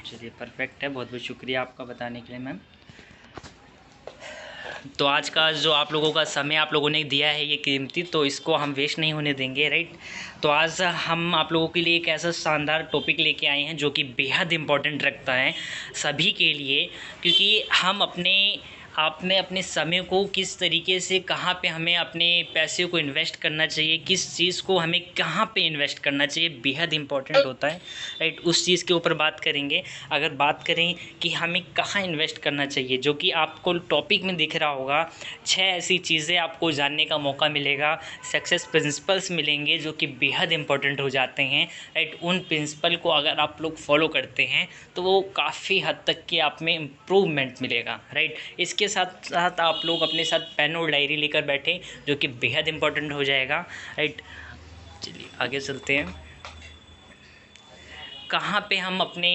चलिए परफेक्ट है, बहुत बहुत शुक्रिया आपका बताने के लिए मैम। तो आज का जो आप लोगों का समय आप लोगों ने दिया है ये कीमती, तो इसको हम वेस्ट नहीं होने देंगे, राइट। तो आज हम आप लोगों के लिए एक ऐसा शानदार टॉपिक लेके आए हैं जो कि बेहद इम्पोर्टेंट रखता है सभी के लिए, क्योंकि हम अपने समय को किस तरीके से, कहाँ पे हमें अपने पैसे को इन्वेस्ट करना चाहिए, किस चीज़ को हमें कहाँ पे इन्वेस्ट करना चाहिए, बेहद इंपॉर्टेंट होता है, राइट। उस चीज़ के ऊपर बात करेंगे। अगर बात करें कि हमें कहाँ इन्वेस्ट करना चाहिए, जो कि आपको टॉपिक में दिख रहा होगा, 6 ऐसी चीज़ें आपको जानने का मौका मिलेगा, सक्सेस प्रिंसिपल्स मिलेंगे जो कि बेहद इंपॉर्टेंट हो जाते हैं, राइट। उन प्रिंसिपल को अगर आप लोग फॉलो करते हैं तो वो काफ़ी हद तक कि आप में इम्प्रूवमेंट मिलेगा, राइट। इसके साथ साथ आप लोग अपने साथ पेन और डायरी लेकर बैठे, जो कि बेहद इंपॉर्टेंट हो जाएगा, राइट। चलिए आगे चलते हैं। कहाँ पे हम अपने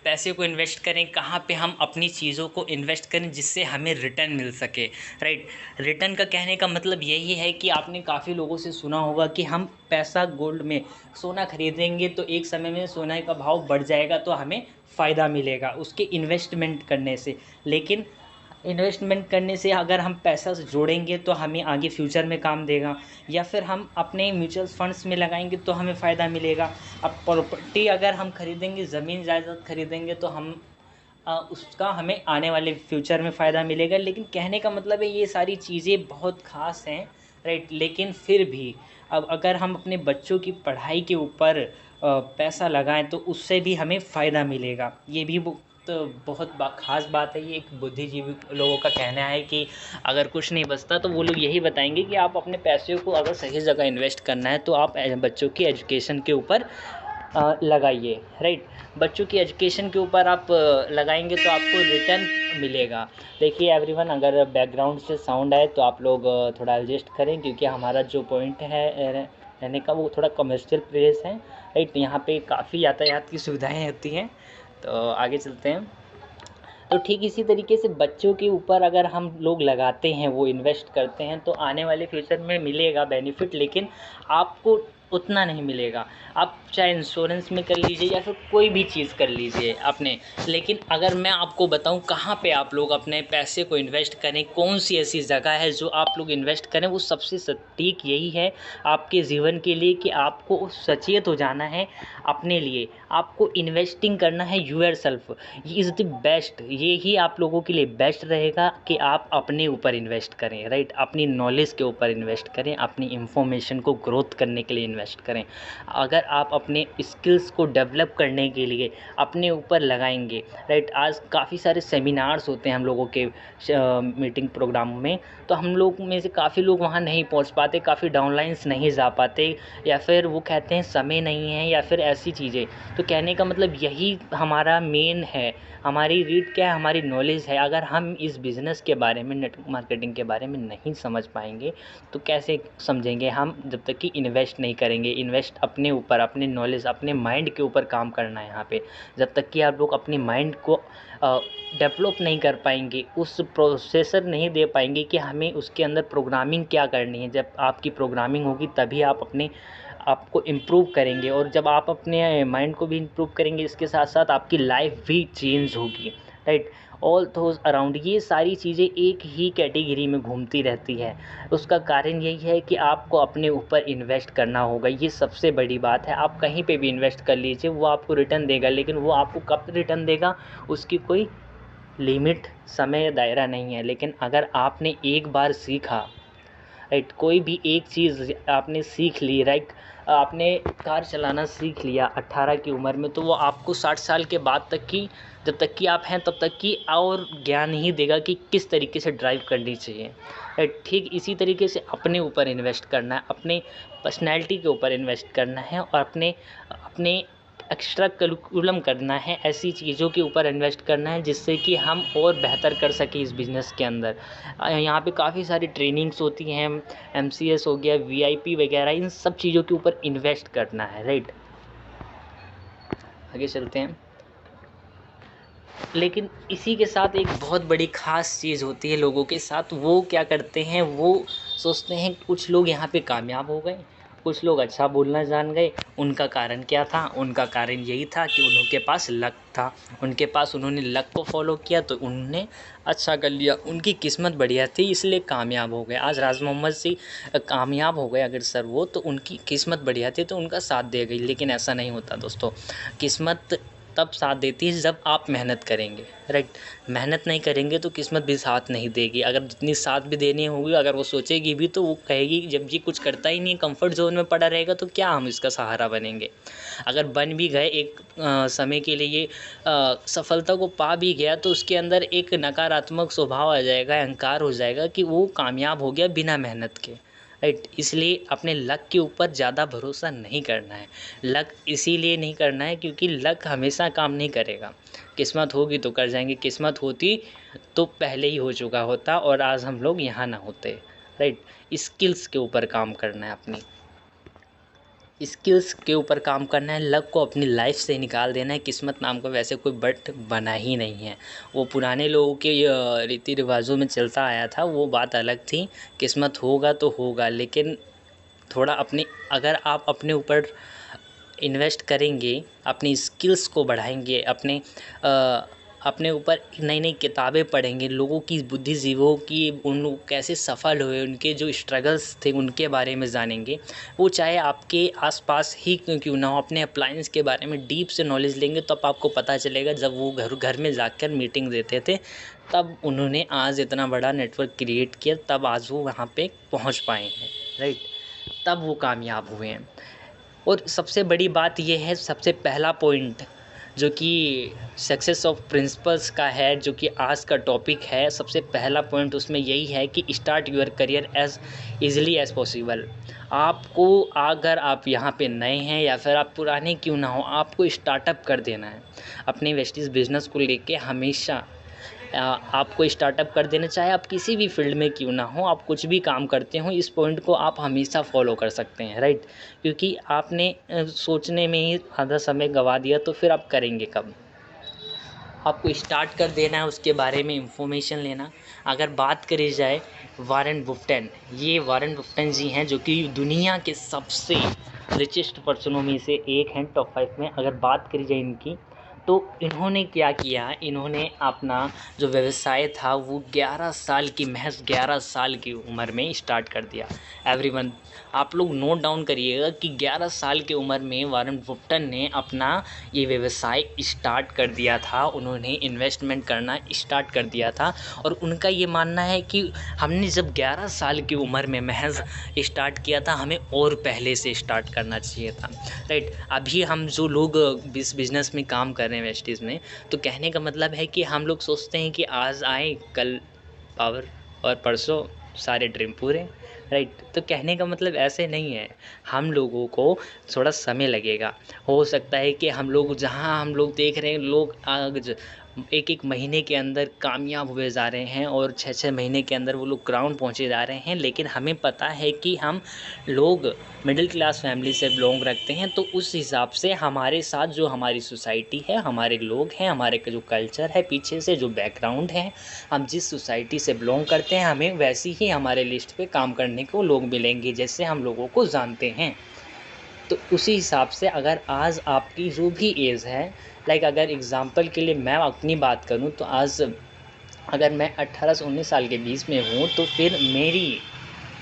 पैसे को इन्वेस्ट करें, कहाँ पे हम अपनी चीज़ों को इन्वेस्ट करें जिससे हमें रिटर्न मिल सके, राइट। रिटर्न का कहने का मतलब यही है कि आपने काफ़ी लोगों से सुना होगा कि हम पैसा गोल्ड में सोना खरीदेंगे तो एक समय में सोने का भाव बढ़ जाएगा तो हमें फ़ायदा मिलेगा उसके इन्वेस्टमेंट करने से। लेकिन इन्वेस्टमेंट करने से अगर हम पैसा जोड़ेंगे तो हमें आगे फ्यूचर में काम देगा, या फिर हम अपने म्यूचुअल फंड्स में लगाएंगे तो हमें फ़ायदा मिलेगा। अब प्रॉपर्टी अगर हम खरीदेंगे, ज़मीन जायदाद खरीदेंगे तो हम उसका हमें आने वाले फ्यूचर में फ़ायदा मिलेगा। लेकिन कहने का मतलब है ये सारी चीज़ें बहुत ख़ास हैं, राइट। लेकिन फिर भी अब अगर हम अपने बच्चों की पढ़ाई के ऊपर पैसा लगाएं तो उससे भी हमें फ़ायदा मिलेगा। ये भी तो बहुत ख़ास बात है। ये एक बुद्धिजीवी लोगों का कहना है कि अगर कुछ नहीं बचता तो वो लोग यही बताएंगे कि आप अपने पैसे को अगर सही जगह इन्वेस्ट करना है तो आप बच्चों की एजुकेशन के ऊपर लगाइए, राइट। बच्चों की एजुकेशन के ऊपर आप लगाएंगे तो आपको रिटर्न मिलेगा। देखिए एवरीवन, अगर बैकग्राउंड से साउंड आए तो आप लोग थोड़ा एडजस्ट करें, क्योंकि हमारा जो पॉइंट है रहने का वो थोड़ा कमर्शियल प्लेस है, राइट। यहाँ पे काफ़ी यातायात की सुविधाएं होती हैं। तो आगे चलते हैं। तो ठीक इसी तरीके से बच्चों के ऊपर अगर हम लोग लगाते हैं, वो इन्वेस्ट करते हैं तो आने वाले फ्यूचर में मिलेगा बेनिफिट, लेकिन आपको उतना नहीं मिलेगा। आप चाहे इंश्योरेंस में कर लीजिए या फिर कोई भी चीज़ कर लीजिए अपने, लेकिन अगर मैं आपको बताऊं कहाँ पे आप लोग अपने पैसे को इन्वेस्ट करें, कौन सी ऐसी जगह है जो आप लोग इन्वेस्ट करें, वो सबसे सटीक यही है आपके जीवन के लिए कि आपको सचेत हो जाना है अपने लिए। आपको इन्वेस्टिंग करना है योरसेल्फ, इज़ द बेस्ट। ये ही आप लोगों के लिए बेस्ट रहेगा कि आप अपने ऊपर इन्वेस्ट करें, राइट। अपनी नॉलेज के ऊपर इन्वेस्ट करें, अपनी इंफॉर्मेशन को ग्रोथ करने के लिए इन्वेस्ट करें। अगर आप अपने स्किल्स को डेवलप करने के लिए अपने ऊपर लगाएंगे, राइट। आज काफ़ी सारे सेमिनार्स होते हैं हम लोगों के मीटिंग प्रोग्रामों में, तो हम लोग में से काफ़ी लोग वहाँ नहीं पहुँच पाते, काफ़ी डाउनलाइंस नहीं जा पाते, या फिर वो कहते हैं समय नहीं है, या फिर ऐसी चीज़ें। तो कहने का मतलब यही हमारा मेन है, हमारी रीड क्या है, हमारी नॉलेज है। अगर हम इस बिज़नेस के बारे में, नेटवर्क मार्केटिंग के बारे में नहीं समझ पाएंगे तो कैसे समझेंगे हम, जब तक कि इन्वेस्ट नहीं करेंगे। इन्वेस्ट अपने ऊपर, अपने नॉलेज, अपने माइंड के ऊपर काम करना है यहाँ पे। जब तक कि आप लोग अपने माइंड को डेवलप नहीं कर पाएंगे, उस प्रोसेसर नहीं दे पाएंगे कि हमें उसके अंदर प्रोग्रामिंग क्या करनी है। जब आपकी प्रोग्रामिंग होगी तभी आप अपने आपको इम्प्रूव करेंगे, और जब आप अपने माइंड को भी इम्प्रूव करेंगे इसके साथ साथ आपकी लाइफ भी चेंज होगी, राइट। ऑल थोज अराउंड, ये सारी चीज़ें एक ही कैटेगरी में घूमती रहती है। उसका कारण यही है कि आपको अपने ऊपर इन्वेस्ट करना होगा, ये सबसे बड़ी बात है। आप कहीं पे भी इन्वेस्ट कर लीजिए, वो आपको रिटर्न देगा, लेकिन वो आपको कब रिटर्न देगा उसकी कोई लिमिट, समय, दायरा नहीं है। लेकिन अगर आपने एक बार सीखा, राइट, कोई भी एक चीज़ आपने सीख ली, राइट। आपने कार चलाना सीख लिया 18 की उम्र में, तो वो आपको 60 साल के बाद तक की, जब तक कि आप हैं तब तक की और ज्ञान ही देगा कि किस तरीके से ड्राइव करनी चाहिए, राइट। ठीक इसी तरीके से अपने ऊपर इन्वेस्ट करना है, अपने पर्सनैलिटी के ऊपर इन्वेस्ट करना है, और अपने अपने एक्स्ट्रा करिकुलम करना है, ऐसी चीज़ों के ऊपर इन्वेस्ट करना है जिससे कि हम और बेहतर कर सकें इस बिज़नेस के अंदर। यहाँ पे काफ़ी सारी ट्रेनिंग्स होती हैं, MCS हो गया, VIP वगैरह, इन सब चीज़ों के ऊपर इन्वेस्ट करना है, राइट। आगे चलते हैं। लेकिन इसी के साथ एक बहुत बड़ी ख़ास चीज़ होती है लोगों के साथ। वो क्या करते हैं, वो सोचते हैं कुछ लोग यहाँ पे कामयाब हो गए कुछ लोग अच्छा बोलना जान गए। उनका कारण क्या था? उनका कारण यही था कि उनके पास लक था, उनके पास उन्होंने लक को फॉलो किया तो उन्होंने अच्छा कर लिया, उनकी किस्मत बढ़िया थी इसलिए कामयाब हो गए। आज राज मोहम्मद से कामयाब हो गए अगर सर वो, तो उनकी किस्मत बढ़िया थी तो उनका साथ दे गई। लेकिन ऐसा नहीं होता दोस्तों, किस्मत तब साथ देती है जब आप मेहनत करेंगे, राइट। मेहनत नहीं करेंगे तो किस्मत भी साथ नहीं देगी। अगर जितनी साथ भी देनी होगी, अगर वो सोचेगी भी तो वो कहेगी जब ये कुछ करता ही नहीं, कंफर्ट जोन में पड़ा रहेगा तो क्या हम इसका सहारा बनेंगे। अगर बन भी गए एक समय के लिए, सफलता को पा भी गया तो उसके अंदर एक नकारात्मक स्वभाव आ जाएगा, अहंकार हो जाएगा कि वो कामयाब हो गया बिना मेहनत के, राइट। इसलिए अपने लक के ऊपर ज़्यादा भरोसा नहीं करना है। लक इसीलिए नहीं करना है क्योंकि लक हमेशा काम नहीं करेगा। किस्मत होगी तो कर जाएंगे, किस्मत होती तो पहले ही हो चुका होता और आज हम लोग यहाँ ना होते, राइट। स्किल्स के ऊपर काम करना है, अपनी स्किल्स के ऊपर काम करना है। लक को अपनी लाइफ से निकाल देना है। किस्मत नाम का वैसे कोई बट बना ही नहीं है। वो पुराने लोगों के रीति रिवाजों में चलता आया था, वो बात अलग थी। किस्मत होगा तो होगा, लेकिन थोड़ा अपने, अगर आप अपने ऊपर इन्वेस्ट करेंगे, अपनी स्किल्स को बढ़ाएंगे, अपने ऊपर नई नई किताबें पढ़ेंगे, लोगों की बुद्धिजीवियों की, उन लोग कैसे सफल हुए, उनके जो स्ट्रगल्स थे उनके बारे में जानेंगे। वो चाहे आपके आसपास ही क्यों ना हो, अपने अप्लायंस के बारे में डीप से नॉलेज लेंगे तब आपको पता चलेगा। जब वो घर घर में जाकर मीटिंग देते थे तब उन्होंने आज इतना बड़ा नेटवर्क क्रिएट किया, तब आज वो वहाँ पे पहुँच पाए हैं, राइट। तब वो कामयाब हुए हैं। और सबसे बड़ी बात ये है, सबसे पहला पॉइंट जो कि सक्सेस ऑफ प्रिंसिपल्स का है, जो कि आज का टॉपिक है, सबसे पहला पॉइंट उसमें यही है कि start your career as easily as possible. आपको, अगर आप यहाँ पे नए हैं या फिर आप पुराने क्यों ना हो, आपको स्टार्टअप कर देना है। अपने वेस्टीज बिजनेस को लेके हमेशा आपको स्टार्टअप कर देना, चाहे आप किसी भी फील्ड में क्यों ना हो, आप कुछ भी काम करते हो, इस पॉइंट को आप हमेशा फॉलो कर सकते हैं, राइट। क्योंकि आपने सोचने में ही आधा समय गंवा दिया तो फिर आप करेंगे कब। आपको स्टार्ट कर देना है, उसके बारे में इंफॉर्मेशन लेना। अगर बात करी जाए वॉरेन बुफेट, ये वॉरेन बुफेट जी हैं जो कि दुनिया के सबसे रिचेस्ट पर्सनों में से एक हैं, टॉप 5 में। अगर बात करी जाए इनकी, तो इन्होंने क्या किया, इन्होंने अपना जो व्यवसाय था वो 11 साल की, महज 11 साल की उम्र में स्टार्ट कर दिया। एवरीवन, आप लोग नोट डाउन करिएगा कि 11 साल की उम्र में वॉरेन बुफेट ने अपना ये व्यवसाय स्टार्ट कर दिया था। उन्होंने इन्वेस्टमेंट करना स्टार्ट कर दिया था और उनका ये मानना है कि हमने जब 11 साल की उम्र में महज स्टार्ट किया था, हमें और पहले से स्टार्ट करना चाहिए था, राइट। अभी हम जो लोग बिजनेस में काम कर रहे हैं वेस्टीज़ में, तो कहने का मतलब है कि हम लोग सोचते हैं कि आज आए कल पावर और परसों सारे ड्रीम पूरे, राइट। तो कहने का मतलब ऐसे नहीं है, हम लोगों को थोड़ा समय लगेगा। हो सकता है कि हम लोग, जहाँ हम लोग देख रहे हैं लोग एक एक महीने के अंदर कामयाब हुए जा रहे हैं और 6-6 महीने के अंदर वो लोग ग्राउंड पहुंचे जा रहे हैं, लेकिन हमें पता है कि हम लोग मिडिल क्लास फैमिली से बिलोंग रखते हैं, तो उस हिसाब से हमारे साथ जो हमारी सोसाइटी है, हमारे लोग हैं, हमारे जो कल्चर है, पीछे से जो बैकग्राउंड है, हम जिस सोसाइटी से बिलोंग करते हैं, हमें वैसी ही हमारे लिस्ट पे काम करने को लोग मिलेंगे जैसे हम लोगों को जानते हैं। तो उसी हिसाब से अगर आज आपकी जो भी एज है, लाइक अगर एग्ज़ाम्पल के लिए मैं अपनी बात करूं, तो आज अगर मैं 18 से 19 साल के बीच में हूं, तो फिर मेरी,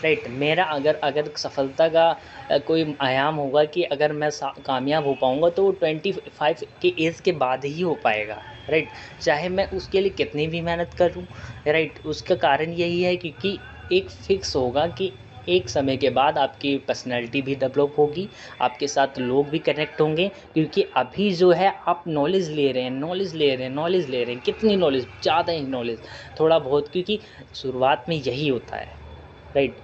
राइट, मेरा अगर सफलता का कोई आयाम होगा कि अगर मैं कामयाब हो पाऊंगा तो वो 25 की एज के बाद ही हो पाएगा, राइट। चाहे मैं उसके लिए कितनी भी मेहनत करूं, राइट। उसका कारण यही है क्योंकि एक फिक्स होगा कि एक समय के बाद आपकी पर्सनैलिटी भी डेवलप होगी, आपके साथ लोग भी कनेक्ट होंगे। क्योंकि अभी जो है आप नॉलेज ले रहे हैं, कितनी नॉलेज, ज़्यादा ही नॉलेज, थोड़ा बहुत, क्योंकि शुरुआत में यही होता है, राइट।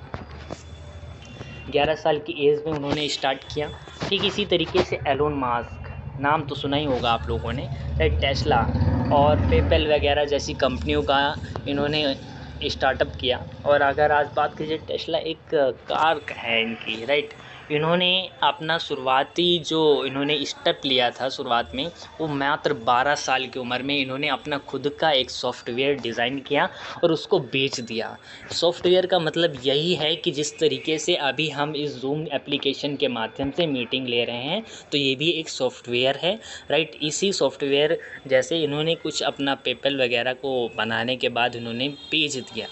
11 साल की एज में उन्होंने स्टार्ट किया। ठीक इसी तरीके से एलोन मस्क, नाम तो सुना ही होगा आप लोगों ने, राइट। टेस्ला और पेपल वगैरह जैसी कंपनियों का इन्होंने स्टार्टअप किया। और अगर आज बात कीजिए, टेस्ला एक कार है इनकी, राइट। इन्होंने अपना शुरुआती जो इन्होंने स्टेप लिया था शुरुआत में, वो मात्र 12 साल की उम्र में इन्होंने अपना खुद का एक सॉफ्टवेयर डिज़ाइन किया और उसको बेच दिया। सॉफ्टवेयर का मतलब यही है कि जिस तरीके से अभी हम इस ज़ूम एप्लीकेशन के माध्यम से मीटिंग ले रहे हैं, तो ये भी एक सॉफ्टवेयर है, राइट। इसी सॉफ्टवेयर जैसे इन्होंने कुछ अपना पेपल वगैरह को बनाने के बाद इन्होंने बेच दिया,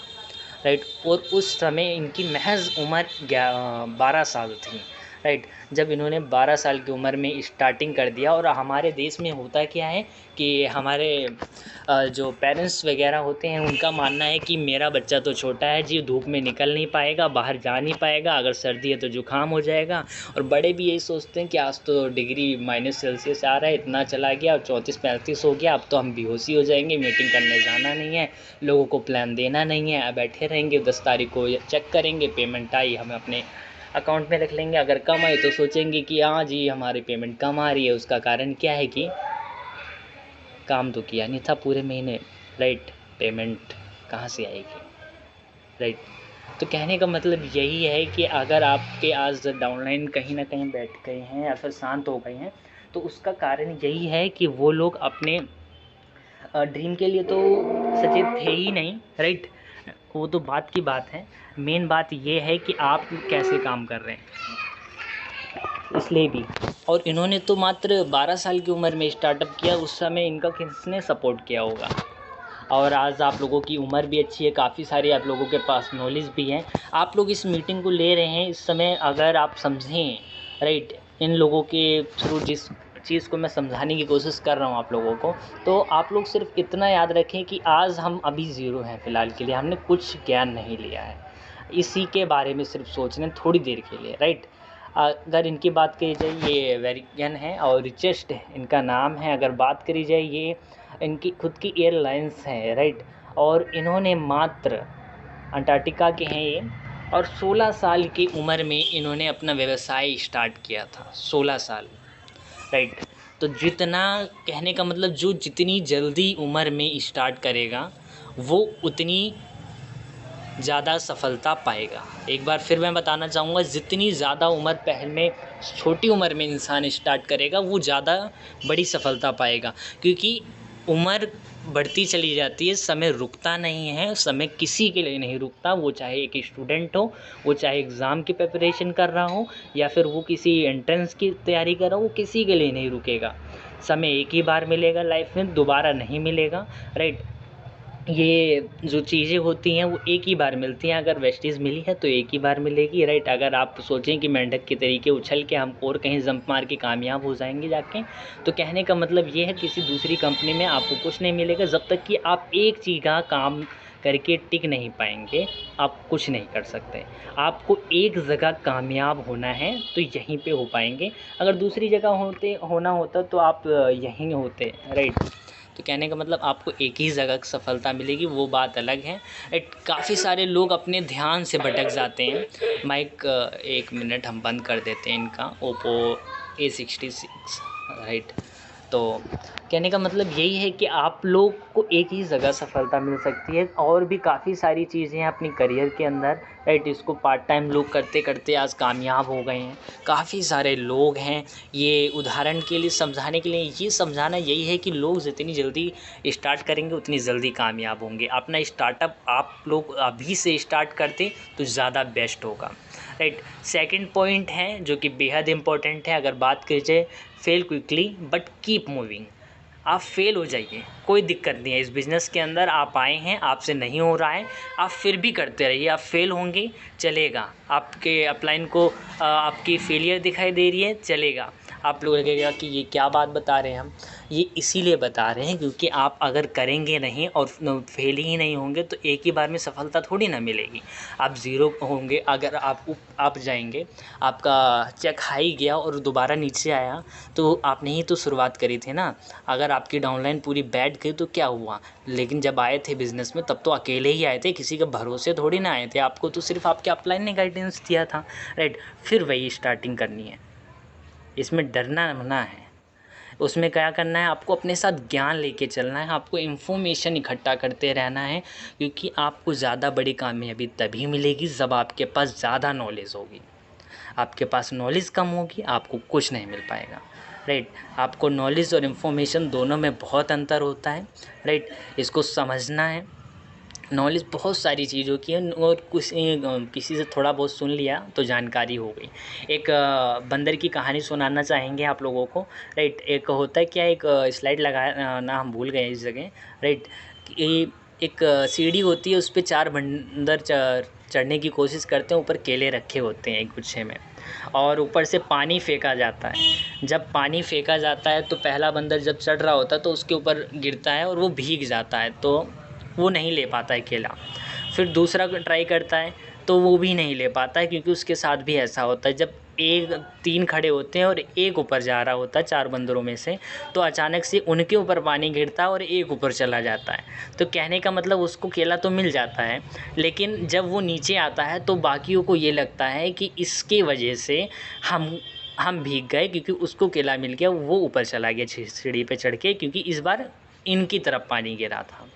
राइट। और उस समय इनकी महज उम्र 12 साल थी, राइट। जब इन्होंने 12 साल की उम्र में स्टार्टिंग कर दिया। और हमारे देश में होता क्या है कि हमारे जो पेरेंट्स वगैरह होते हैं उनका मानना है कि मेरा बच्चा तो छोटा है जी, धूप में निकल नहीं पाएगा, बाहर जा नहीं पाएगा, अगर सर्दी है तो जुकाम हो जाएगा। और बड़े भी यही सोचते हैं कि आज तो डिग्री -सेल्सियस आ रहा है, इतना चला गया, 34-35 हो गया, अब तो हम बेहोशी हो जाएंगे, मीटिंग करने जाना नहीं है, लोगों को प्लान देना नहीं है, अब बैठे रहेंगे, 10 तारीख को चेक करेंगे, पेमेंट आई हम अपने अकाउंट में रख लेंगे, अगर कम आई तो सोचेंगे कि हाँ जी हमारी पेमेंट कम आ रही है। उसका कारण क्या है कि काम तो किया नहीं था पूरे महीने, राइट। पेमेंट कहाँ से आएगी, राइट। तो कहने का मतलब यही है कि अगर आपके आज डाउनलाइन कहीं ना कहीं बैठ गए हैं या फिर शांत हो गए हैं, तो उसका कारण यही है कि वो लोग अपने ड्रीम के लिए तो सचेत थे ही नहीं, राइट। वो तो बात की बात है, मेन बात ये है कि आप कैसे काम कर रहे हैं, इसलिए भी। और इन्होंने तो मात्र 12 साल की उम्र में स्टार्टअप किया, उस समय इनका किसने सपोर्ट किया होगा। और आज आप लोगों की उम्र भी अच्छी है, काफ़ी सारी आप लोगों के पास नॉलेज भी है, आप लोग इस मीटिंग को ले रहे हैं इस समय। अगर आप समझें, राइट, इन लोगों के थ्रू जिस चीज़ को मैं समझाने की कोशिश कर रहा हूँ आप लोगों को, तो आप लोग सिर्फ इतना याद रखें कि आज हम अभी ज़ीरो हैं फ़िलहाल के लिए, हमने कुछ ज्ञान नहीं लिया है, इसी के बारे में सिर्फ सोच रहे हैं थोड़ी देर के लिए, राइट। अगर इनकी बात करी जाए, ये वेरिगन है और रिचेस्ट इनका नाम है। अगर बात करी जाए, ये इनकी खुद की एयरलाइंस है, राइट। और इन्होंने मात्र अंटार्कटिका के हैं ये, और 16 साल की उम्र में इन्होंने अपना व्यवसाय स्टार्ट किया था, 16 साल, राइट। तो जितना कहने का मतलब जो जितनी जल्दी उम्र में स्टार्ट करेगा वो उतनी ज़्यादा सफलता पाएगा। एक बार फिर मैं बताना चाहूँगा, जितनी ज़्यादा उम्र पहले छोटी उम्र में इंसान स्टार्ट करेगा वो ज़्यादा बड़ी सफलता पाएगा, क्योंकि उम्र बढ़ती चली जाती है, समय रुकता नहीं है, समय किसी के लिए नहीं रुकता। वो चाहे एक स्टूडेंट हो, वो चाहे एग्ज़ाम की प्रिपरेशन कर रहा हो, या फिर वो किसी एंट्रेंस की तैयारी कर रहा हो, वो किसी के लिए नहीं रुकेगा। समय एक ही बार मिलेगा लाइफ में, दोबारा नहीं मिलेगा, राइट। ये जो चीज़ें होती हैं वो एक ही बार मिलती हैं, अगर वेस्टेज मिली है तो एक ही बार मिलेगी, राइट। अगर आप सोचें कि मेंढक के तरीके उछल के हम और कहीं जंप मार के कामयाब हो जाएंगे जाके, तो कहने का मतलब ये है किसी दूसरी कंपनी में आपको कुछ नहीं मिलेगा। जब तक कि आप एक चीज़ का काम करके टिक नहीं पाएंगे, आप कुछ नहीं कर सकते। आपको एक जगह कामयाब होना है तो यहीं पे हो पाएंगे, अगर दूसरी जगह होना होता तो आप यहीं होते, राइट। तो कहने का मतलब आपको एक ही जगह सफलता मिलेगी, वो बात अलग है। काफ़ी सारे लोग अपने ध्यान से भटक जाते हैं। माइक 1 मिनट हम बंद कर देते हैं इनका, ओप्पो A66, राइट। तो कहने का मतलब यही है कि आप लोग को एक ही जगह सफलता मिल सकती है, और भी काफ़ी सारी चीज़ें हैं अपनी करियर के अंदर, राइट। इसको पार्ट टाइम लोग करते करते आज कामयाब हो गए हैं, काफ़ी सारे लोग हैं। ये उदाहरण के लिए समझाने के लिए ये समझाना यही है कि लोग जितनी जल्दी स्टार्ट करेंगे उतनी जल्दी कामयाब होंगे। अपना स्टार्टअप आप लोग अभी से स्टार्ट करते तो ज़्यादा बेस्ट होगा, राइट। सेकंड पॉइंट है जो कि बेहद इम्पोर्टेंट है, अगर बात की जाए, fail quickly but keep moving. आप फेल हो जाइए, कोई दिक्कत नहीं है, इस बिज़नेस के अंदर आप आए हैं, आपसे नहीं हो रहा है, आप फिर भी करते रहिए। आप फेल होंगे, चलेगा, आपके अपलाइन को आपकी फेलियर दिखाई दे रही है, चलेगा। आप लोग लगेगा कि ये क्या बात बता रहे हैं हम, ये इसीलिए बता रहे हैं क्योंकि आप अगर करेंगे नहीं और फेल ही नहीं होंगे तो एक ही बार में सफलता थोड़ी ना मिलेगी। आप ज़ीरो होंगे, अगर आप जाएंगे, आपका चेक हाई गया और दोबारा नीचे आया, तो आपने ही तो शुरुआत करी थी ना। अगर आपकी डाउनलाइन पूरी बैठ गई तो क्या हुआ, लेकिन जब आए थे बिज़नेस में तब तो अकेले ही आए थे, किसी के भरोसे थोड़ी ना आए थे, आपको तो सिर्फ आपके अपलाइन ने गाइडेंस दिया था, राइट। फिर वही स्टार्टिंग करनी है, इसमें डरना मना है। उसमें क्या करना है, आपको अपने साथ ज्ञान लेके चलना है, आपको इन्फॉर्मेशन इकट्ठा करते रहना है, क्योंकि आपको ज़्यादा बड़ी कामयाबी तभी मिलेगी जब आपके पास ज़्यादा नॉलेज होगी। आपके पास नॉलेज कम होगी, आपको कुछ नहीं मिल पाएगा, राइट। आपको नॉलेज और इन्फॉर्मेशन दोनों में बहुत अंतर होता है, राइट। इसको समझना है। नॉलेज बहुत सारी चीज़ों की है और कुछ किसी से थोड़ा बहुत सुन लिया तो जानकारी हो गई। एक बंदर की कहानी सुनाना चाहेंगे आप लोगों को, राइट। एक होता है क्या, एक स्लाइड लगाया ना, हम भूल गए इस जगह, राइट। कि एक सीढ़ी होती है, उस पे 4 बंदर चढ़ने की कोशिश करते हैं, ऊपर केले रखे होते हैं एक गुच्छे में, और ऊपर से पानी फेंका जाता है। जब पानी फेंका जाता है तो पहला बंदर जब चढ़ रहा होता है तो उसके ऊपर गिरता है और वो भीग जाता है, तो वो नहीं ले पाता है केला। फिर दूसरा ट्राई करता है तो वो भी नहीं ले पाता है, क्योंकि उसके साथ भी ऐसा होता है, जब 3 खड़े होते हैं और एक ऊपर जा रहा होता है 4 बंदरों में से, तो अचानक से उनके ऊपर पानी गिरता है और एक ऊपर चला जाता है। तो कहने का मतलब उसको केला तो मिल जाता है, लेकिन जब वो नीचे आता है तो बाकियों को ये लगता है कि इसके वजह से हम भीग गए, क्योंकि उसको केला मिल गया, वो ऊपर चला गया सीढ़ी पे चढ़ के, क्योंकि इस बार इनकी तरफ पानी गिरा था।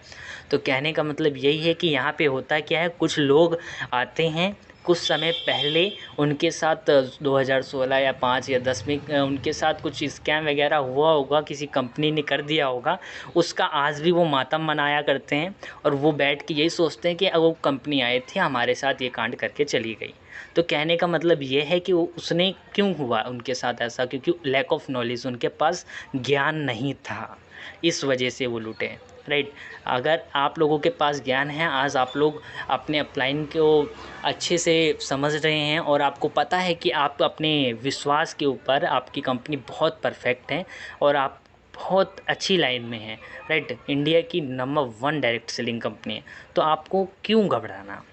तो कहने का मतलब यही है कि यहाँ पे होता क्या है, कुछ लोग आते हैं कुछ समय पहले, उनके साथ 2016 या 5 या 10 में उनके साथ कुछ स्कैम वगैरह हुआ होगा, किसी कंपनी ने कर दिया होगा, उसका आज भी वो मातम मनाया करते हैं और वो बैठ के यही सोचते हैं कि वो कंपनी आए थे हमारे साथ ये कांड करके चली गई। तो कहने का मतलब ये है कि वो उसने क्यों हुआ उनके साथ ऐसा, क्योंकि लैक ऑफ नॉलेज, उनके पास ज्ञान नहीं था, इस वजह से वो लूटे, राइट। अगर आप लोगों के पास ज्ञान है, आज आप लोग अपने अपलाइन को अच्छे से समझ रहे हैं और आपको पता है कि आप अपने विश्वास के ऊपर आपकी कंपनी बहुत परफेक्ट है और आप बहुत अच्छी लाइन में हैं, राइट। इंडिया की नंबर 1 डायरेक्ट सेलिंग कंपनी है, तो आपको क्यों घबराना,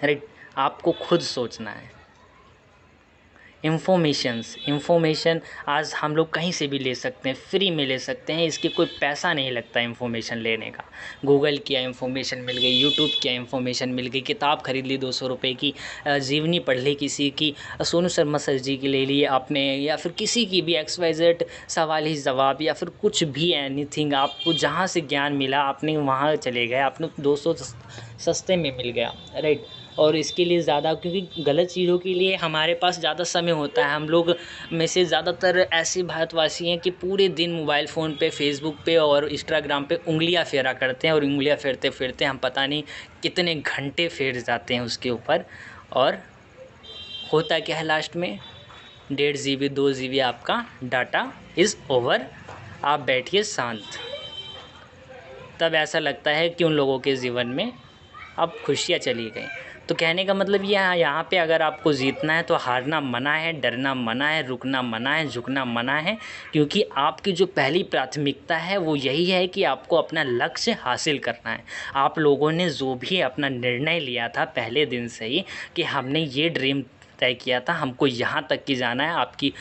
राइट। आपको खुद सोचना है। इन्फॉर्मेशन आज हम लोग कहीं से भी ले सकते हैं, फ्री में ले सकते हैं, इसके कोई पैसा नहीं लगता इन्फॉर्मेशन लेने का। गूगल किया इन्फॉर्मेशन मिल गई, यूट्यूब किया इन्फॉर्मेशन मिल गई, किताब खरीद ली 200 रुपये की, जीवनी पढ़ ली किसी की, सोनू शर्मा सर जी की ले ली आपने, या फिर किसी की भी XYZ सवाल ही जवाब, या फिर कुछ भी एनीथिंग, आपको जहाँ से ज्ञान मिला आपने वहाँ चले गए, आपने 200 सस्ते में मिल गया, राइट। और इसके लिए ज़्यादा, क्योंकि गलत चीज़ों के लिए हमारे पास ज़्यादा समय होता है, हम लोग में से ज़्यादातर ऐसे भारतवासी हैं कि पूरे दिन मोबाइल फ़ोन पे, फेसबुक पे और इंस्टाग्राम पे उंगलियां फेरा करते हैं, और उंगलियां फेरते फेरते हम पता नहीं कितने घंटे फेर जाते हैं उसके ऊपर, और होता क्या है लास्ट में, 1.5 GB 2 GB आपका डाटा इज़ ओवर, आप बैठिए शांत। तब ऐसा लगता है कि उन लोगों के जीवन में अब खुशियाँ चली गई। तो कहने का मतलब ये यहाँ पे अगर आपको जीतना है तो हारना मना है, डरना मना है, रुकना मना है, झुकना मना है, क्योंकि आपकी जो पहली प्राथमिकता है वो यही है कि आपको अपना लक्ष्य हासिल करना है। आप लोगों ने जो भी अपना निर्णय लिया था पहले दिन से ही कि हमने ये ड्रीम तय किया था, हमको यहाँ तक की जाना है, आपकी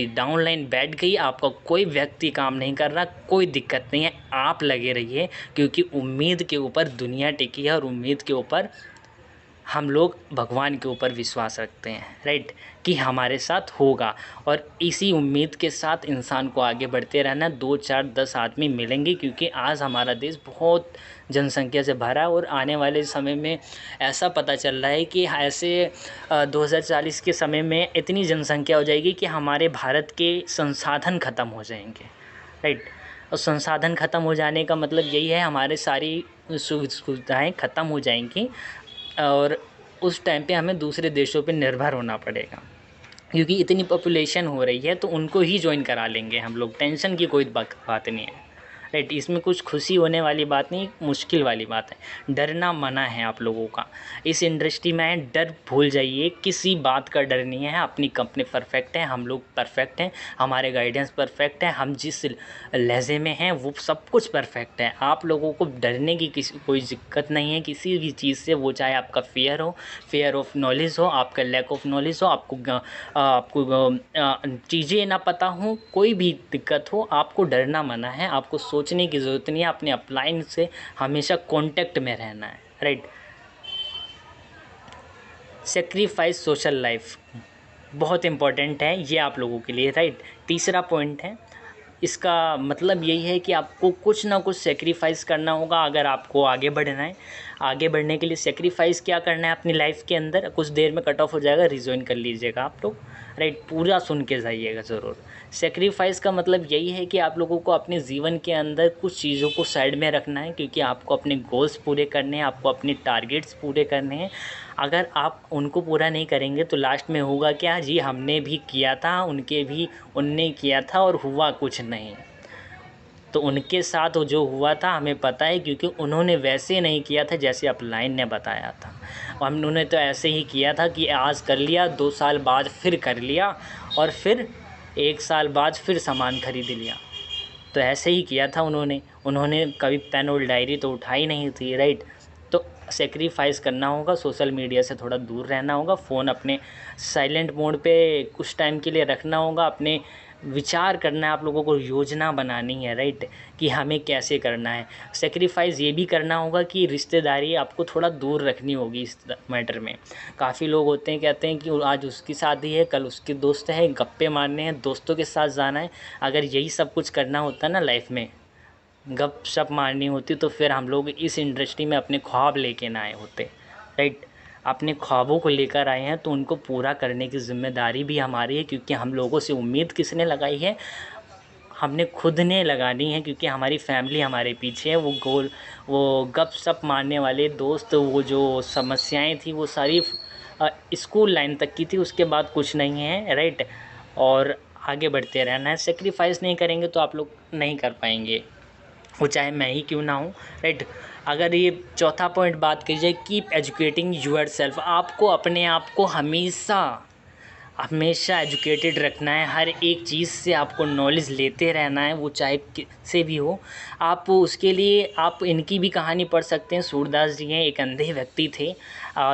डाउनलाइन बैठ गई, आपका कोई व्यक्ति काम नहीं कर रहा, कोई दिक्कत नहीं है, आप लगे रहिए, क्योंकि उम्मीद के ऊपर दुनिया टिकी है और उम्मीद के ऊपर हम लोग भगवान के ऊपर विश्वास रखते हैं, राइट, कि हमारे साथ होगा। और इसी उम्मीद के साथ इंसान को आगे बढ़ते रहना। 2 4 10 आदमी मिलेंगे, क्योंकि आज हमारा देश बहुत जनसंख्या से भरा है और आने वाले समय में ऐसा पता चल रहा है कि ऐसे 2040 के समय में इतनी जनसंख्या हो जाएगी कि हमारे भारत के संसाधन ख़त्म हो जाएंगे, राइट। और संसाधन ख़त्म हो जाने का मतलब यही है, हमारे सारी सुविधाएँ ख़त्म हो जाएंगी और उस टाइम पे हमें दूसरे देशों पे निर्भर होना पड़ेगा, क्योंकि इतनी पॉपुलेशन हो रही है तो उनको ही ज्वाइन करा लेंगे हम लोग। टेंशन की कोई बात नहीं है, राइट। इसमें कुछ खुशी होने वाली बात नहीं, मुश्किल वाली बात है। डरना मना है आप लोगों का। इस इंडस्ट्री में डर भूल जाइए, किसी बात का डर नहीं है। अपनी कंपनी परफेक्ट है, हम लोग परफेक्ट हैं, हमारे गाइडेंस परफेक्ट है, हम जिस लहजे में हैं वो सब कुछ परफेक्ट है। आप लोगों को डरने की कोई दिक्कत नहीं है किसी भी चीज़ से, वो चाहे आपका फेयर ऑफ नॉलेज हो, आपका लैक ऑफ नॉलेज हो, आपको चीज़ें ना पता हो, कोई भी दिक्कत हो, आपको डरना मना है। आपको सोचने की ज़रूरत नहीं है, अपने अपलाइन से हमेशा कांटेक्ट में रहना है, राइट। सेक्रीफाइस सोशल लाइफ बहुत इम्पॉर्टेंट है ये आप लोगों के लिए, राइट। तीसरा पॉइंट है इसका मतलब यही है कि आपको कुछ ना कुछ सेक्रीफाइस करना होगा अगर आपको आगे बढ़ना है। आगे बढ़ने के लिए सेक्रीफाइस क्या करना है अपनी लाइफ के अंदर, कुछ देर में कट ऑफ हो जाएगा, रिजॉइन कर लीजिएगा आप लोग, राइट, पूरा सुन के जाइएगा ज़रूर। सेक्रीफाइस का मतलब यही है कि आप लोगों को अपने जीवन के अंदर कुछ चीज़ों को साइड में रखना है, क्योंकि आपको अपने गोल्स पूरे करने हैं, आपको अपने टारगेट्स पूरे करने हैं। अगर आप उनको पूरा नहीं करेंगे तो लास्ट में होगा क्या जी, हमने भी किया था, उनने किया था और हुआ कुछ नहीं। तो उनके साथ जो हुआ था हमें पता है, क्योंकि उन्होंने वैसे नहीं किया था जैसे अपलाइन ने बताया था। उन्होंने तो ऐसे ही किया था कि आज कर लिया, 2 साल बाद फिर कर लिया, और फिर 1 साल बाद फिर सामान खरीद लिया। तो ऐसे ही किया था उन्होंने कभी पेन और डायरी तो उठाई नहीं थी, राइट। तो सेक्रीफाइस करना होगा, सोशल मीडिया से थोड़ा दूर रहना होगा, फ़ोन अपने साइलेंट मोड पे कुछ टाइम के लिए रखना होगा, अपने विचार करना है, आप लोगों को योजना बनानी है, राइट, कि हमें कैसे करना है। सेक्रीफाइस ये भी करना होगा कि रिश्तेदारी आपको थोड़ा दूर रखनी होगी इस मैटर में। काफ़ी लोग होते हैं, कहते हैं कि आज उसकी शादी है, कल उसके दोस्त है, गप्पे मारने हैं, दोस्तों के साथ जाना है। अगर यही सब कुछ करना होता ना लाइफ में, गप शप मारनी होती, तो फिर हम लोग इस इंडस्ट्री में अपने ख्वाब लेके ना आए होते, राइट। अपने ख्वाबों को लेकर आए हैं तो उनको पूरा करने की ज़िम्मेदारी भी हमारी है, क्योंकि हम लोगों से उम्मीद किसने लगाई है, हमने खुद ने लगानी है, क्योंकि हमारी फैमिली हमारे पीछे है। वो गप शप मारने वाले दोस्त, वो जो समस्याएं थी वो सारी स्कूल लाइन तक की थी, उसके बाद कुछ नहीं है, राइट। और आगे बढ़ते रहना है। सेक्रीफाइस नहीं करेंगे तो आप लोग नहीं कर पाएंगे, वो चाहे मैं ही क्यों ना हूँ, राइट। अगर ये चौथा पॉइंट बात की जाए, कीप एजुकेटिंग योरसेल्फ, आपको अपने आप को हमेशा एजुकेटेड रखना है। हर एक चीज़ से आपको नॉलेज लेते रहना है, वो चाहे किससे भी हो। आप उसके लिए आप इनकी भी कहानी पढ़ सकते हैं। सूरदास जी हैं, एक अंधे व्यक्ति थे।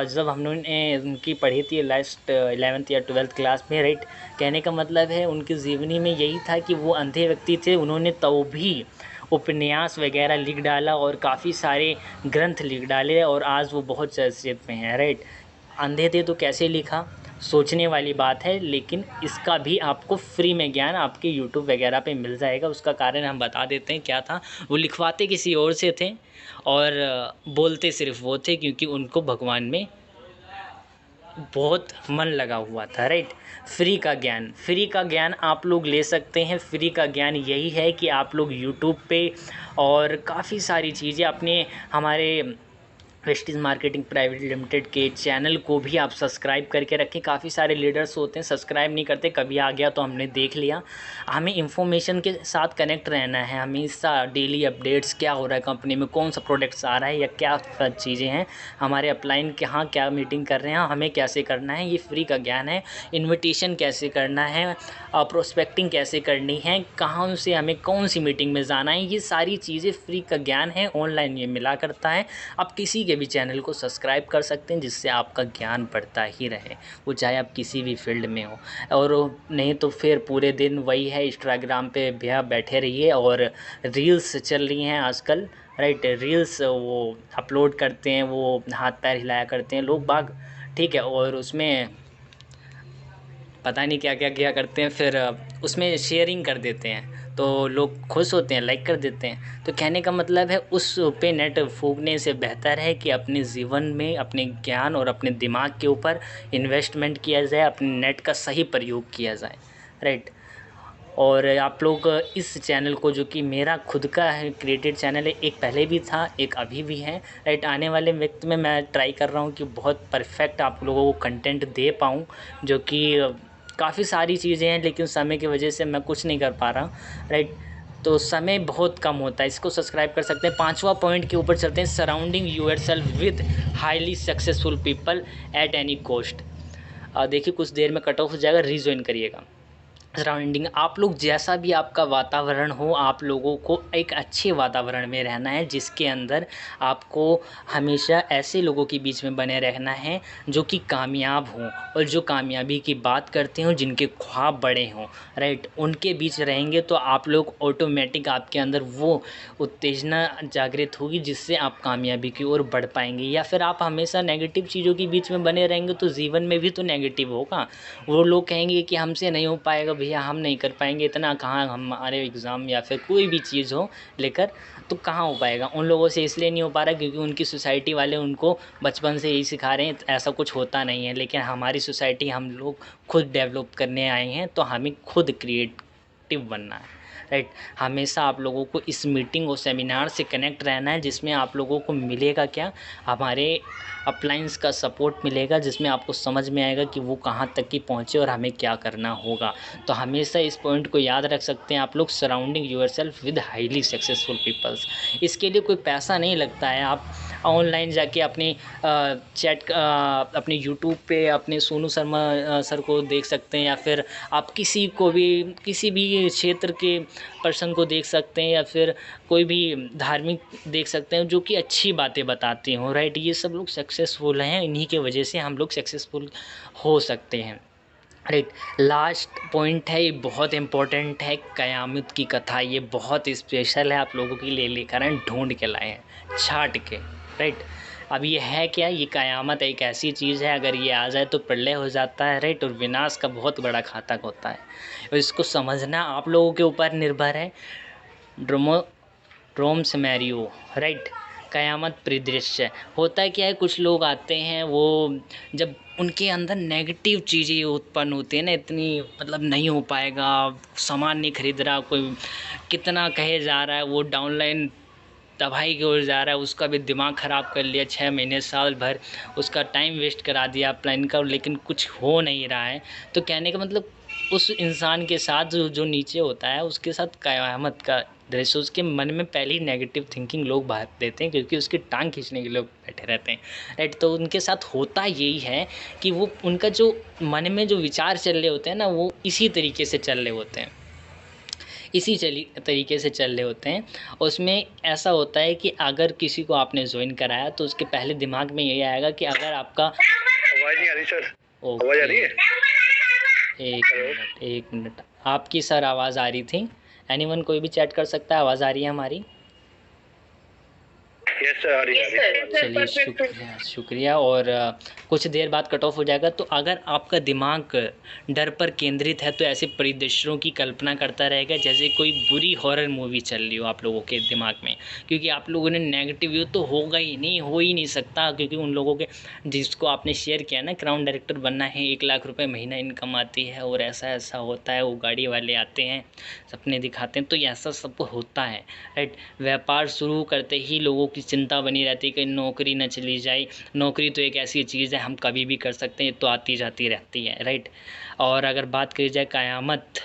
जब हमने उनकी पढ़ी थी लास्ट 11th या 12th क्लास में, राइट। कहने का मतलब है उनकी जीवनी में यही था कि वो अंधे व्यक्ति थे, उन्होंने तो भी उपन्यास वगैरह लिख डाला और काफ़ी सारे ग्रंथ लिख डाले, और आज वो बहुत चर्चित में हैं, राइट। अंधे थे तो कैसे लिखा, सोचने वाली बात है, लेकिन इसका भी आपको फ्री में ज्ञान आपके यूट्यूब वगैरह पे मिल जाएगा। उसका कारण हम बता देते हैं क्या था। वो लिखवाते किसी और से थे और बोलते सिर्फ वो थे, क्योंकि उनको भगवान में बहुत मन लगा हुआ था, राइट। फ्री का ज्ञान आप लोग ले सकते हैं। फ्री का ज्ञान यही है कि आप लोग यूट्यूब पे और काफ़ी सारी चीज़ें अपने हमारे वेस्टीज मार्केटिंग प्राइवेट लिमिटेड के चैनल को भी आप सब्सक्राइब करके रखें। काफ़ी सारे लीडर्स होते हैं सब्सक्राइब नहीं करते, कभी आ गया तो हमने देख लिया। हमें इंफॉर्मेशन के साथ कनेक्ट रहना है हमेशा। डेली अपडेट्स, क्या हो रहा है कंपनी में, कौन सा प्रोडक्ट्स आ रहा है या क्या चीज़ें हैं, हमारे अपलाइन के यहाँ क्या मीटिंग कर रहे हैं, हमें कैसे करना है, ये फ्री का ज्ञान है। इन्विटेशन कैसे करना है, प्रोस्पेक्टिंग कैसे करनी है, कहाँ से हमें कौन सी मीटिंग में जाना है, ये सारी चीज़ें फ्री का ज्ञान है, ऑनलाइन ये मिला करता है। आप किसी के भी चैनल को सब्सक्राइब कर सकते हैं, जिससे आपका ज्ञान बढ़ता ही रहे, वो चाहे आप किसी भी फील्ड में हो। और नहीं तो फिर पूरे दिन वही है, इंस्टाग्राम पे भैया बैठे रहिए और रील्स चल रही हैं आजकल, राइट। रील्स वो अपलोड करते हैं, वो हाथ पैर हिलाया करते हैं लोग बाग, ठीक है, और उसमें पता नहीं क्या क्या किया करते हैं, फिर उसमें शेयरिंग कर देते हैं तो लोग खुश होते हैं, लाइक कर देते हैं। तो कहने का मतलब है उस पे नेट फूकने से बेहतर है कि अपने जीवन में अपने ज्ञान और अपने दिमाग के ऊपर इन्वेस्टमेंट किया जाए, अपने नेट का सही प्रयोग किया जाए, राइट। और आप लोग इस चैनल को, जो कि मेरा खुद का है क्रिएटेड चैनल है, एक पहले भी था, एक अभी भी है, राइट। आने वाले वक्त में मैं ट्राई कर रहा हूँ कि बहुत परफेक्ट आप लोगों को कंटेंट दे पाऊँ, जो कि काफ़ी सारी चीज़ें हैं, लेकिन समय की वजह से मैं कुछ नहीं कर पा रहा, राइट। तो समय बहुत कम होता है। इसको सब्सक्राइब कर सकते हैं। 5वां पॉइंट के ऊपर चलते हैं, surrounding yourself with highly successful people at any cost. देखिए कुछ देर में कट ऑफ हो जाएगा, रीजॉइन करिएगा। सराउंडिंग, आप लोग जैसा भी आपका वातावरण हो, आप लोगों को एक अच्छे वातावरण में रहना है, जिसके अंदर आपको हमेशा ऐसे लोगों के बीच में बने रहना है जो कि कामयाब हों और जो कामयाबी की बात करते हों, जिनके ख्वाब बड़े हों, राइट। उनके बीच रहेंगे तो आप लोग ऑटोमेटिक आपके अंदर वो उत्तेजना जागृत होगी, जिससे आप कामयाबी की ओर बढ़ पाएंगे। या फिर आप हमेशा नेगेटिव चीज़ों के बीच में बने रहेंगे तो जीवन में भी तो नेगेटिव होगा। वो लोग कहेंगे कि हमसे नहीं हो पाएगा भैया, भैया हम नहीं कर पाएंगे इतना, कहाँ हमारे एग्ज़ाम या फिर कोई भी चीज़ हो लेकर, तो कहाँ हो पाएगा। उन लोगों से इसलिए नहीं हो पा रहा क्योंकि उनकी सोसाइटी वाले उनको बचपन से यही सिखा रहे हैं ऐसा कुछ होता नहीं है। लेकिन हमारी सोसाइटी हम लोग खुद डेवलप करने आए हैं, तो हमें खुद क्रिएटिव बनना है, राइट। हमेशा आप लोगों को इस मीटिंग और सेमिनार से कनेक्ट रहना है, जिसमें आप लोगों को मिलेगा क्या, हमारे अपलाइंस का सपोर्ट मिलेगा, जिसमें आपको समझ में आएगा कि वो कहाँ तक की पहुँचे और हमें क्या करना होगा। तो हमेशा इस पॉइंट को याद रख सकते हैं आप लोग, surrounding yourself with highly successful peoples. इसके लिए कोई पैसा नहीं लगता है। आप ऑनलाइन जाके अपनी चैट अपने यूट्यूब पे अपने सोनू शर्मा सर को देख सकते हैं, या फिर आप किसी को भी किसी भी क्षेत्र के पर्सन को देख सकते हैं, या फिर कोई भी धार्मिक देख सकते हैं जो कि अच्छी बातें बताते हों, राइट। ये सब लोग सक्सेसफुल हैं, इन्हीं के वजह से हम लोग सक्सेसफुल हो सकते हैं, राइट। लास्ट पॉइंट है, ये बहुत इम्पोर्टेंट है, क़यामत की कथा। ये बहुत स्पेशल है, आप लोगों के लिए लेकर आए, ढूंढ के लाए हैं, छांट के, राइट। अब ये है क्या, ये क़यामत एक ऐसी चीज़ है, अगर ये आ जाए तो प्रलय हो जाता है, राइट, और विनाश का बहुत बड़ा घातक होता है। और इसको समझना आप लोगों के ऊपर निर्भर है। ड्रोम सिनेरियो, राइट। क़यामत परिदृश्य होता है क्या है, कुछ लोग आते हैं, वो जब उनके अंदर नेगेटिव चीज़ें उत्पन्न होती है ना, इतनी मतलब नहीं हो पाएगा, सामान नहीं खरीद रहा, कोई कितना कहे जा रहा है, वो डाउनलाइन तबाही की ओर जा रहा है, उसका भी दिमाग ख़राब कर लिया, 6 महीने साल भर उसका टाइम वेस्ट करा दिया प्लान का, लेकिन कुछ हो नहीं रहा है। तो कहने का मतलब उस इंसान के साथ जो नीचे होता है, उसके साथ क़यामत का दृश्य, उसके मन में पहले ही नेगेटिव थिंकिंग लोग भर देते हैं, क्योंकि उसकी टांग खींचने के लोग बैठे रहते हैं, राइट। तो उनके साथ होता यही है कि वो उनका जो मन में जो विचार चल रहे होते हैं ना, वो इसी तरीके से चल रहे होते हैं, तरीके से चल रहे होते हैं। उसमें ऐसा होता है कि अगर किसी को आपने ज्वाइन कराया तो उसके पहले दिमाग में यही आएगा कि अगर आपका आवाज़ नहीं आ रही सर, आवाज़ आ रही है? एक मिनट, आपकी सर आवाज़ आ रही थी। एनीवन कोई भी चैट कर सकता है, आवाज़ आ रही है हमारी? यस सर, आ रही है। चलिए शुक्रिया। और कुछ देर बाद कट ऑफ हो जाएगा। तो अगर आपका दिमाग डर पर केंद्रित है तो ऐसे परिदृश्यों की कल्पना करता रहेगा जैसे कोई बुरी हॉरर मूवी चल रही हो आप लोगों के दिमाग में, क्योंकि आप लोगों ने नेगेटिव व्यू तो होगा ही नहीं, हो ही नहीं सकता, क्योंकि उन लोगों के जिसको आपने शेयर किया ना, क्राउन डायरेक्टर बनना है, 1 लाख रुपये महीना इनकम आती है और ऐसा ऐसा होता है, वो गाड़ी वाले आते हैं, सपने दिखाते हैं, तो ऐसा सब होता है, राइट। व्यापार शुरू करते ही लोगों की चिंता बनी रहती है कि नौकरी न चली जाए। नौकरी तो एक ऐसी चीज़ है हम कभी भी कर सकते हैं, तो आती जाती रहती है, राइट। और अगर बात करी जाए क़यामत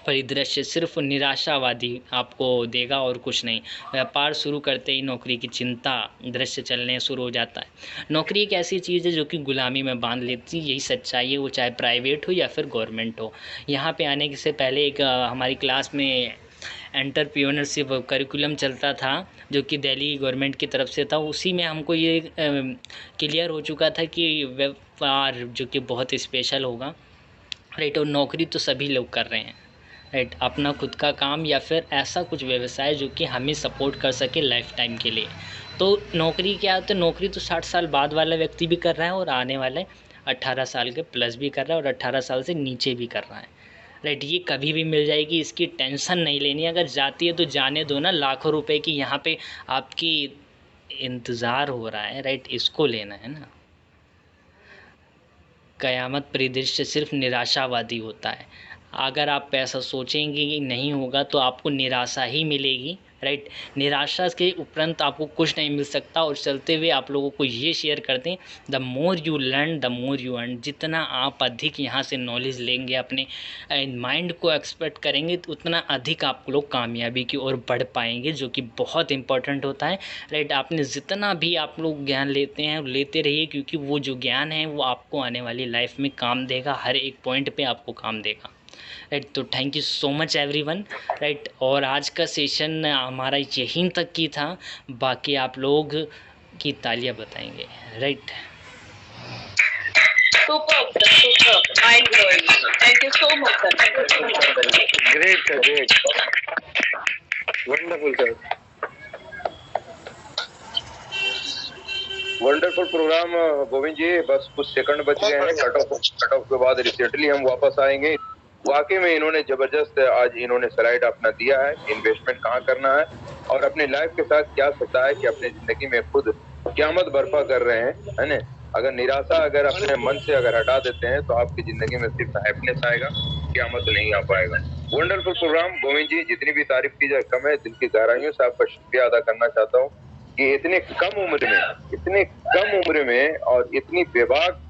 परिदृश्य, सिर्फ निराशावादी आपको देगा और कुछ नहीं। व्यापार शुरू करते ही नौकरी की चिंता दृश्य चलने शुरू हो जाता है। नौकरी एक ऐसी चीज़ है जो कि गुलामी में बांध लेती है, यही सच्चाई है, वो चाहे प्राइवेट हो या फिर गवर्नमेंट हो। यहाँ पे आने से पहले एक हमारी क्लास में एंटरप्रेन्योरशिप करिकुलम चलता था जो कि दिल्ली गवर्नमेंट की तरफ से था। उसी में हमको ये क्लियर हो चुका था कि व्यापार जो कि बहुत स्पेशल होगा, राइट। और नौकरी तो सभी लोग कर रहे हैं, राइट। अपना खुद का काम या फिर ऐसा कुछ व्यवसाय जो कि हमें सपोर्ट कर सके लाइफ टाइम के लिए। तो नौकरी क्या होता है, नौकरी तो 60 साल बाद वाला व्यक्ति भी कर रहा है और आने वाले 18 साल के प्लस भी कर रहा है और 18 साल से नीचे भी कर रहा है, राइट। ये कभी भी मिल जाएगी, इसकी टेंशन नहीं लेनी। अगर जाती है तो जाने दो ना, लाखों रुपए की यहाँ पे आपकी इंतज़ार हो रहा है, राइट, इसको लेना है ना। क़यामत परिदृश्य सिर्फ निराशावादी होता है। अगर आप ऐसा सोचेंगे कि नहीं होगा तो आपको निराशा ही मिलेगी, राइट। निराशा के उपरांत आपको कुछ नहीं मिल सकता। और चलते हुए आप लोगों को ये शेयर कर दें, the more you learn the more you earn. जितना आप अधिक यहाँ से नॉलेज लेंगे, अपने माइंड को एक्सपेक्ट करेंगे, तो उतना अधिक आप लोग कामयाबी की ओर बढ़ पाएंगे, जो कि बहुत इंपॉर्टेंट होता है, राइट। आपने जितना भी आप लोग ज्ञान लेते हैं लेते रहिए, क्योंकि वो जो ज्ञान है वो आपको आने वाली लाइफ में काम देगा, हर एक पॉइंट पे आपको काम देगा, राइट। तो thank you so much everyone, right. और आज का सेशन हमारा यहीं तक की था, बाकी आप लोग की तालियां बताएंगे, right. Superb, sir, superb. Mind blowing. Thank you so much, sir. Thank you so much. Great, sir, great. Wonderful, sir. Wonderful programme Govind ji. बस कुछ सेकंड बच गए हैं, कट ऑफ के बाद रिसेंटली हम वापस आएंगे। वाकई में इन्होंने जबरदस्त आज इन्होंने स्लाइड अपना दिया है, इन्वेस्टमेंट कहाँ करना है और अपने लाइफ के साथ क्या सकता है कि अपनी जिंदगी में खुद क़यामत बर्पा कर रहे हैं, है ना। अगर निराशा अगर अपने मन से अगर हटा देते हैं तो आपकी जिंदगी में सिर्फ हैप्पीनेस आएगा, क़यामत नहीं आ पाएगा। वंडरफुल प्रोग्राम गोविंद जी, जितनी भी तारीफ की जाए कम है। दिल की गहराइयों से आपका शुक्रिया अदा करना चाहता हूँ कि इतनी कम उम्र में और इतनी बेबाक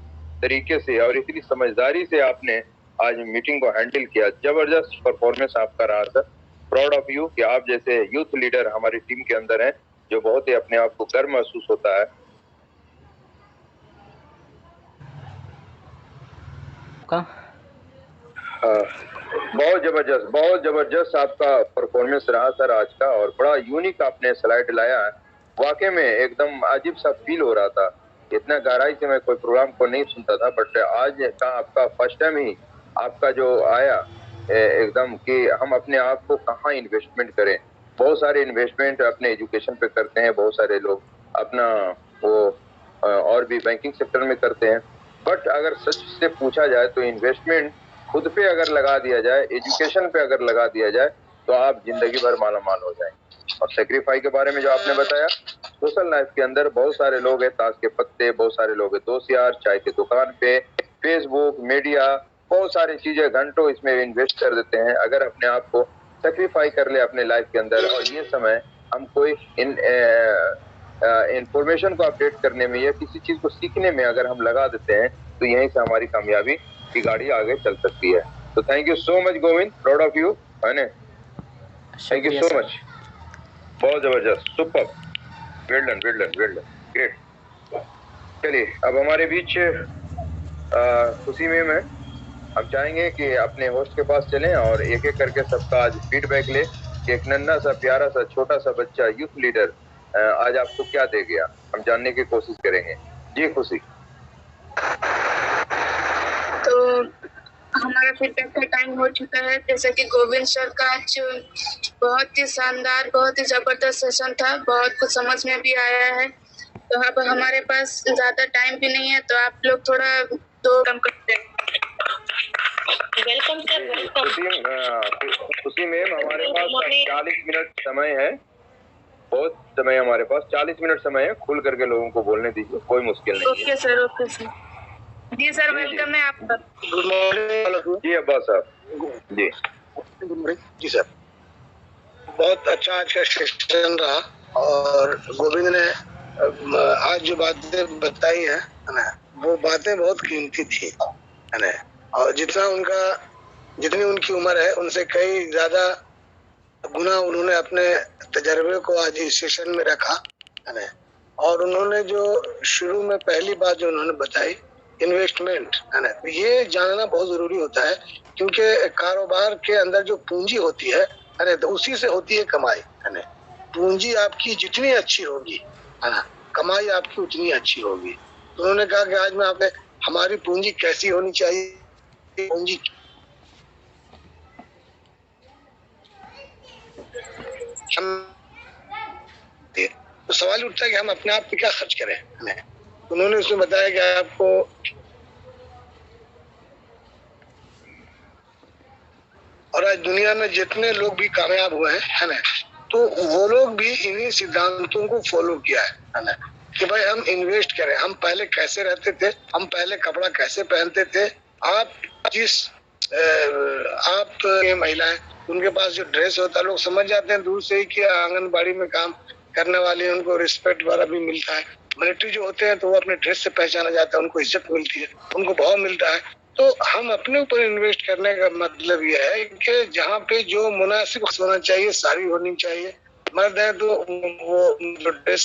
तरीके से और इतनी समझदारी से आपने आज मीटिंग को हैंडल किया। जबरदस्त परफॉर्मेंस आपका रहा सर। प्राउड ऑफ यू कि आप जैसे यूथ लीडर हमारी टीम के अंदर हैं, जो बहुत ही अपने आप को गर्व महसूस होता है। बहुत जबरदस्त आपका परफॉर्मेंस रहा सर आज का, और बड़ा यूनिक आपने स्लाइड लाया है। वाकई में एकदम अजीब सा फील हो रहा था। इतना गहराई से मैं कोई प्रोग्राम को नहीं सुनता था, बट आज का आपका फर्स्ट टाइम ही आपका जो आया एकदम कि हम अपने आप को कहाँ इन्वेस्टमेंट करें। बहुत सारे इन्वेस्टमेंट अपने एजुकेशन पे करते हैं, बहुत सारे लोग अपना वो और भी बैंकिंग सेक्टर में करते हैं, बट अगर सच से पूछा जाए तो इन्वेस्टमेंट खुद पे अगर लगा दिया जाए, एजुकेशन पे अगर लगा दिया जाए तो आप जिंदगी भर माला माल हो जाएंगे। और सेक्रीफाई के बारे में जो आपने बताया, सोशल लाइफ के अंदर बहुत सारे लोग हैं ताश के पत्ते, बहुत सारे लोग हैं दोस्त यार, चाय की दुकान पे, फेसबुक, मीडिया, बहुत सारी चीजें घंटों इसमें इन्वेस्ट कर देते हैं। अगर अपने आप को सेक्रीफाई कर ले अपने लाइफ के अंदर और ये समय हम कोई इंफॉर्मेशन को अपडेट करने में या किसी चीज को सीखने में अगर हम लगा देते हैं तो यहीं से हमारी कामयाबी की गाड़ी आगे चल सकती है। तो thank you so much Govind, proud of you, है ना। थैंक यू सो मच, बहुत जबरदस्त, सुपर, वेल डन, ग्रेट। चलिए अब हमारे बीच खुशी मैम है। हम चाहेंगे कि अपने होस्ट के पास चलें और एक एक करके सबका आज फीडबैक ले कि एक नन्हा सा प्यारा सा छोटा सा बच्चा यूथ लीडर आज आपको क्या दे गया, हम जानने की कोशिश करेंगे। जी खुशी। तो हमारा फीडबैक का टाइम हो चुका है। जैसे कि गोविंद सर का आज बहुत ही शानदार, बहुत ही जबरदस्त सेशन था, बहुत कुछ समझ में भी आया है। तो अब हमारे पास ज्यादा टाइम भी नहीं है, तो आप लोग थोड़ा दो कम करते हैं। Welcome sir, welcome. खुशी मैम, हमारे पास 40 मिनट समय है, बहुत समय हमारे पास 40 मिनट समय है, खुल करके लोगों को बोलने दीजिए, कोई मुश्किल नहीं है। Okay sir, okay sir. जी सर, वेलकम है आपका। गुड मॉर्निंग जी अब्बास साहब। जी गुड मॉर्निंग जी सर। बहुत अच्छा आज का सेशन रहा और गोविंद ने आज जो बातें बताई है ना, वो बातें बहुत कीमती थी, है ना। और जितनी उनकी उम्र है उनसे कई ज्यादा गुना उन्होंने अपने तजर्बे को आज इस सेशन में रखा, है ना। और उन्होंने जो शुरू में पहली बात जो उन्होंने बताई, इन्वेस्टमेंट, है ना, ये जानना बहुत जरूरी होता है, क्योंकि कारोबार के अंदर जो पूंजी होती है ना, तो उसी से होती है कमाई, है ना। पूंजी आपकी जितनी अच्छी होगी, है ना, कमाई आपकी उतनी अच्छी होगी। तो उन्होंने कहा कि आज मैं आपने हमारी पूंजी कैसी होनी चाहिए, पूंजी तो सवाल उठता है कि हम अपने आप पे क्या खर्च करें, है ना। उन्होंने उसमें बताया कि आपको और आज दुनिया में जितने लोग भी कामयाब हुए हैं, है ना, तो वो लोग भी इन्हीं सिद्धांतों को फॉलो किया है ना, कि भाई हम इन्वेस्ट करें। हम पहले कैसे रहते थे, हम पहले कपड़ा कैसे पहनते थे, आप महिलाएं उनके पास जो ड्रेस होता है, लोग समझ जाते हैं दूर से ही कि आंगनबाड़ी में काम करने वाले, उनको रिस्पेक्ट वाला भी मिलता है। मिलिट्री जो होते हैं तो वो अपने ड्रेस से पहचाना जाता है, उनको इज्जत मिलती है, उनको भाव मिलता है। तो हम अपने ऊपर इन्वेस्ट करने का मतलब ये है कि जहाँ पे जो मुनासिब होना चाहिए, सारी होनी चाहिए। मर्द है तो वो ड्रेस